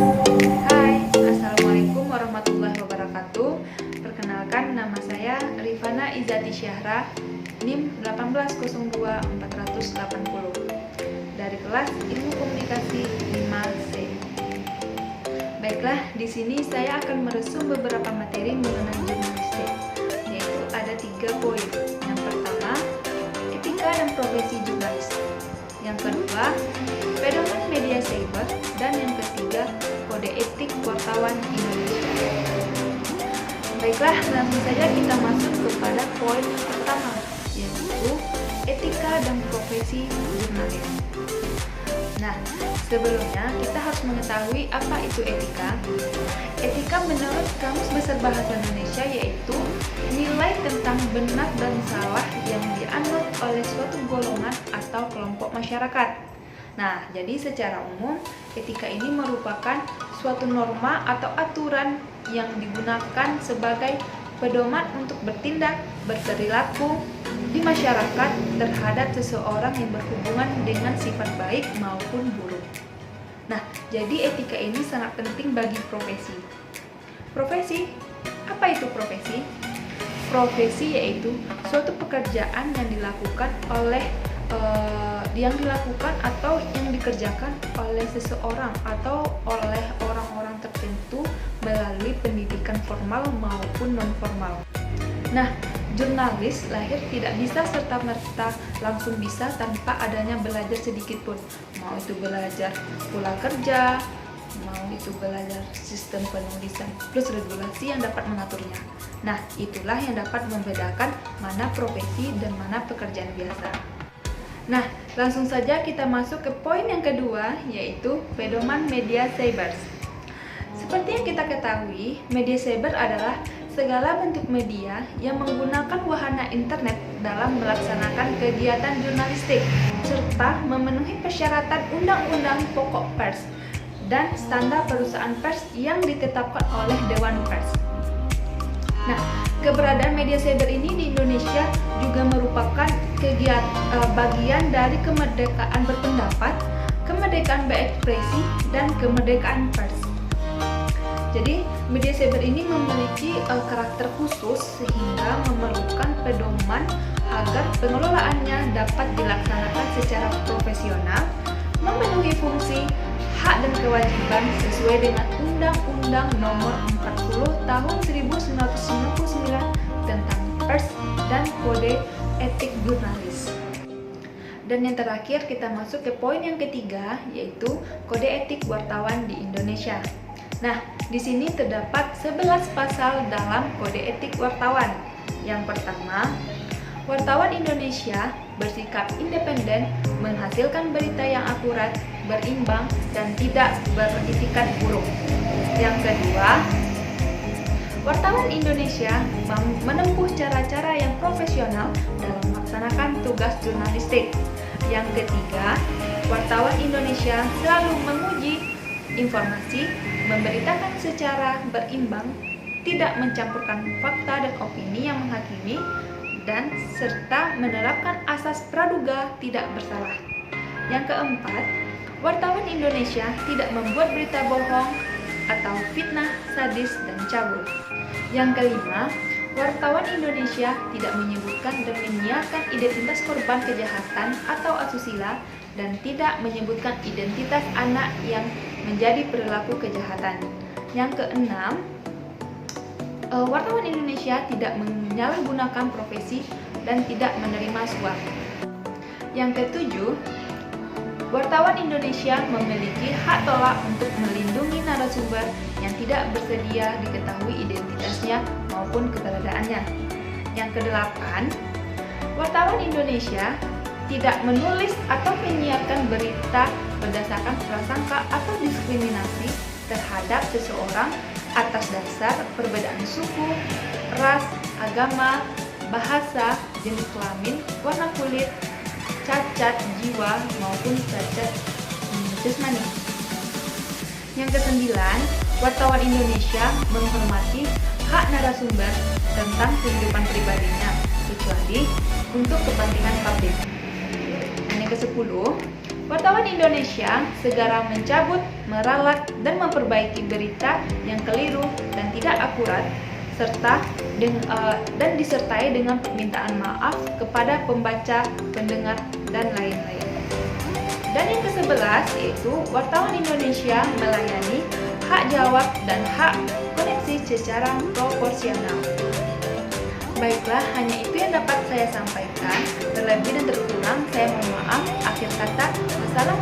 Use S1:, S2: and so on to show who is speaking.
S1: Hai, Assalamualaikum warahmatullahi wabarakatuh. Perkenalkan, nama saya Rifana Izati Syahra, NIM 1802480 dari kelas Ilmu Komunikasi 5C. Baiklah, di sini saya akan meresum beberapa materi mengenai jurnalistik, yaitu ada 3 poin. Yang pertama, etika dan profesi jurnalis. Yang kedua, pedoman media cyber, dan yang ketiga, kode etik wartawan Indonesia. Baiklah, langsung saja kita masuk kepada poin pertama, yaitu etika dan profesi jurnalis. Nah, sebelumnya kita harus mengetahui apa itu etika. Etika menurut Kamus Besar Bahasa Indonesia yaitu nilai tentang benar dan salah yang dianut oleh suatu golongan atau kelompok masyarakat. Nah, jadi secara umum, etika ini merupakan suatu norma atau aturan yang digunakan sebagai pedoman untuk bertindak, berperilaku di masyarakat terhadap seseorang yang berhubungan dengan sifat baik maupun buruk. Nah, jadi etika ini sangat penting bagi profesi. Profesi, apa itu profesi? Profesi yaitu suatu pekerjaan yang dilakukan atau yang dikerjakan oleh seseorang atau oleh orang-orang tertentu melalui pendidikan formal maupun non-formal. Nah, jurnalis lahir tidak bisa serta-merta langsung bisa tanpa adanya belajar sedikit pun. Mau itu belajar pola kerja, mau itu belajar sistem penulisan plus regulasi yang dapat mengaturnya. Nah, itulah yang dapat membedakan mana profesi dan mana pekerjaan biasa. Nah, langsung saja kita masuk ke poin yang kedua, yaitu pedoman media cyber. Seperti yang kita ketahui, media cyber adalah segala bentuk media yang menggunakan wahana internet dalam melaksanakan kegiatan jurnalistik serta memenuhi persyaratan Undang-Undang Pokok Pers dan standar perusahaan pers yang ditetapkan oleh Dewan Pers. Nah, keberadaan media cyber ini di Indonesia juga merupakan bagian dari kemerdekaan berpendapat, kemerdekaan berekspresi, dan kemerdekaan pers. Jadi, media cyber ini memiliki karakter khusus sehingga memerlukan pedoman agar pengelolaannya dapat dilaksanakan secara profesional, memenuhi fungsi, hak dan kewajiban sesuai dengan Undang-Undang Nomor 40 Tahun 1999 tentang pers dan kode etik jurnalis. Dan yang terakhir kita masuk ke poin yang ketiga, yaitu kode etik wartawan di Indonesia. Nah, di sini terdapat 11 pasal dalam kode etik wartawan. Yang pertama, wartawan Indonesia bersikap independen, menghasilkan berita yang akurat, berimbang, dan tidak beretikat buruk. Yang kedua, wartawan Indonesia menempuh cara-cara yang profesional dalam melaksanakan tugas jurnalistik. Yang ketiga, wartawan Indonesia selalu menguji informasi, memberitakan secara berimbang, tidak mencampurkan fakta dan opini yang menghakimi, dan serta menerapkan asas praduga tidak bersalah. Yang keempat, wartawan Indonesia tidak membuat berita bohong atau fitnah, sadis, dan cabul. Yang kelima, wartawan Indonesia tidak menyebutkan dan menyiarkan identitas korban kejahatan atau asusila dan tidak menyebutkan identitas anak yang menjadi perilaku kejahatan. Yang keenam, wartawan Indonesia tidak menyalahgunakan profesi dan tidak menerima suap. Yang ketujuh, wartawan Indonesia memiliki hak tolak untuk melindungi narasumber yang tidak bersedia diketahui identitasnya maupun keberadaannya. Yang kedelapan, wartawan Indonesia tidak menulis atau menyiarkan berita berdasarkan prasangka atau diskriminasi terhadap seseorang atas dasar perbedaan suku, ras, agama, bahasa, jenis kelamin, warna kulit, cacat jiwa maupun cacat jasmani. Yang kesembilan, wartawan Indonesia menghormati hak narasumber tentang kehidupan pribadinya, kecuali untuk kepentingan publik. Dan yang ke-10, Wartawan Indonesia segera mencabut, meralat, dan memperbaiki berita yang keliru dan tidak akurat, serta dan disertai dengan permintaan maaf kepada pembaca, pendengar, dan lain-lain. Dan yang ke-11 yaitu wartawan Indonesia melayani hak jawab dan hak koneksi secara proporsional. Baiklah, hanya itu yang dapat saya sampaikan. Terlebih dan terkurang, saya mohon maaf. Akhir kata, wassalamualaikum